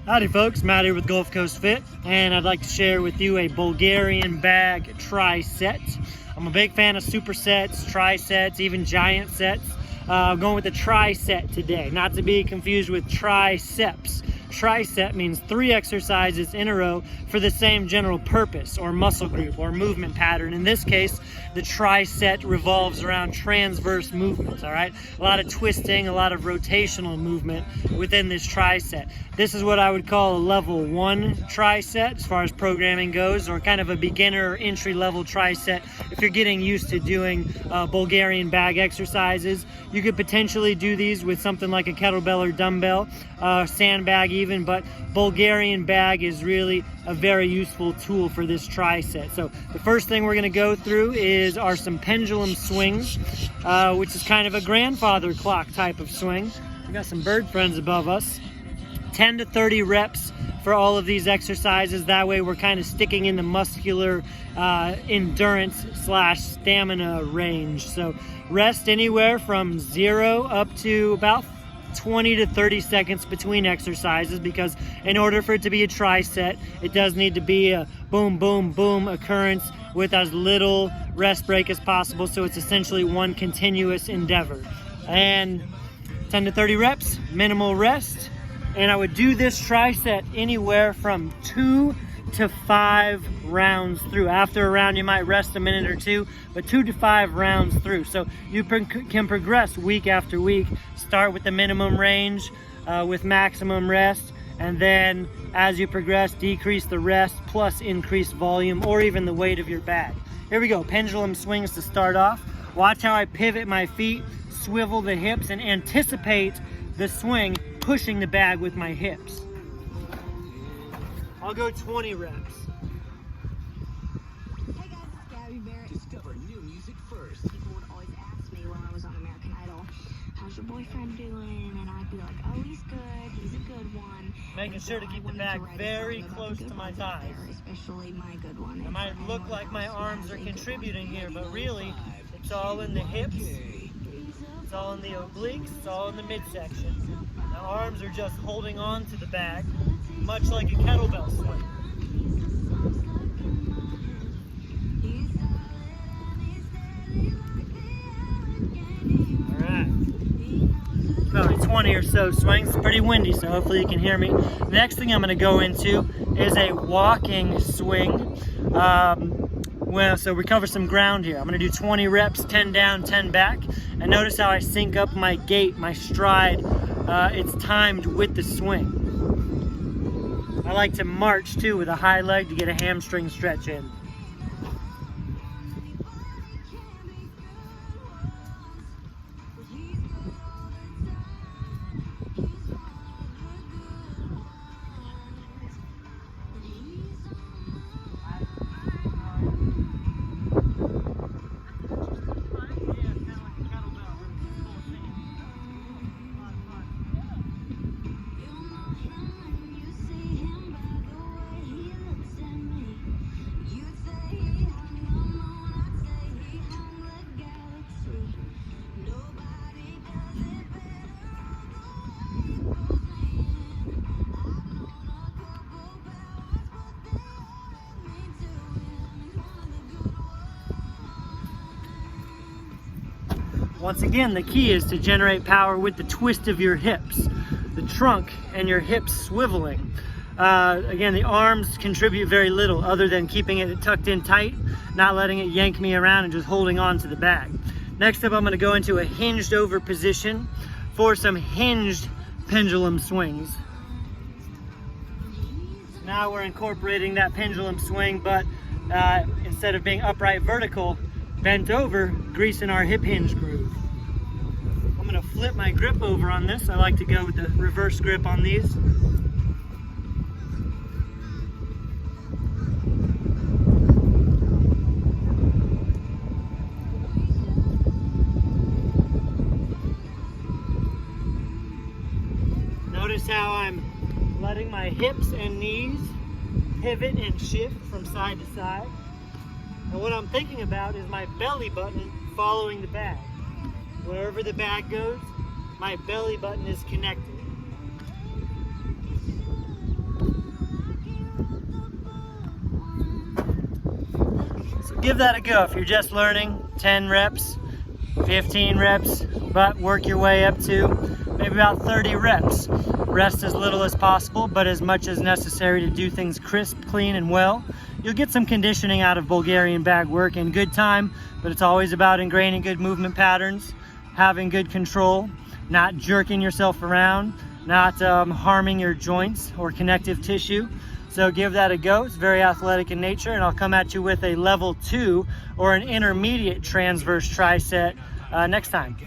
Howdy folks, Matt here with Gulf Coast Fit, and I'd like to share with you a Bulgarian bag tri-set. I'm a big fan of supersets, tri-sets, even giant sets. I'm going with the tri-set today, not to be confused with triceps. Tri-set means 3 exercises in a row for the same general purpose or muscle group or movement pattern. In this case, the tri-set revolves around transverse movements, all right? A lot of twisting, a lot of rotational movement within this tri-set. This is what I would call a level 1 tri-set as far as programming goes, or kind of a beginner entry-level tri-set. If you're getting used to doing Bulgarian bag exercises, you could potentially do these with something like a kettlebell or dumbbell, sandbag even, but Bulgarian bag is really a very useful tool for this tri-set. So the first thing we're going to go through are some pendulum swings, which is kind of a grandfather clock type of swing. We got some bird friends above us. 10 to 30 reps for all of these exercises. That way we're kind of sticking in the muscular endurance / stamina range. So rest anywhere from 0 up to about 20 to 30 seconds between exercises, because in order for it to be a tri-set, it does need to be a boom, boom, boom occurrence with as little rest break as possible. So it's essentially one continuous endeavor. And 10 to 30 reps, minimal rest. And I would do this tri-set anywhere from 2 to 5 rounds through. After a round, you might rest a minute or two, but 2 to 5 rounds through. So you can progress week after week. Start with the minimum range with maximum rest, and then as you progress, decrease the rest plus increase volume or even the weight of your bag. Here we go, pendulum swings to start off. Watch how I pivot my feet, swivel the hips, and anticipate the swing, pushing the bag with my hips. I'll go 20 reps. Hey guys, it's Gabby Barrett. Discover new music first. People would always ask me when I was on American Idol, how's your boyfriend doing? And I'd be like, oh, he's good, he's a good one. Making sure to keep the bag very close to my thighs. Especially my good one. It might look like my arms are contributing here, but really, it's all in the hips, it's all in the obliques, it's all in the midsection. The arms are just holding on to the bag, much like a kettlebell swing. Alright, probably 20 or so swings. It's pretty windy, so hopefully you can hear me. The next thing I'm going to go into is a walking swing. So we cover some ground here. I'm going to do 20 reps, 10 down, 10 back. And notice how I sync up my gait, my stride. It's timed with the swing. I like to march too with a high leg to get a hamstring stretch in. Once again, the key is to generate power with the twist of your hips, the trunk and your hips swiveling. Again, the arms contribute very little other than keeping it tucked in tight, not letting it yank me around and just holding on to the bag. Next up, I'm going to go into a hinged over position for some hinged pendulum swings. Now we're incorporating that pendulum swing, but instead of being upright vertical, bent over, greasing our hip hinge groove. I'm going to flip my grip over on this. I like to go with the reverse grip on these. Notice how I'm letting my hips and knees pivot and shift from side to side. And what I'm thinking about is my belly button following the bag. Wherever the bag goes, my belly button is connected. give that a go. If you're just learning, 10 reps, 15 reps, but work your way up to maybe about 30 reps. Rest as little as possible, but as much as necessary to do things crisp, clean, and well. You'll get some conditioning out of Bulgarian bag work in good time, but it's always about ingraining good movement patterns, having good control, not jerking yourself around, not harming your joints or connective tissue. So give that a go. It's very athletic in nature, and I'll come at you with a level 2 or an intermediate transverse tri set next time.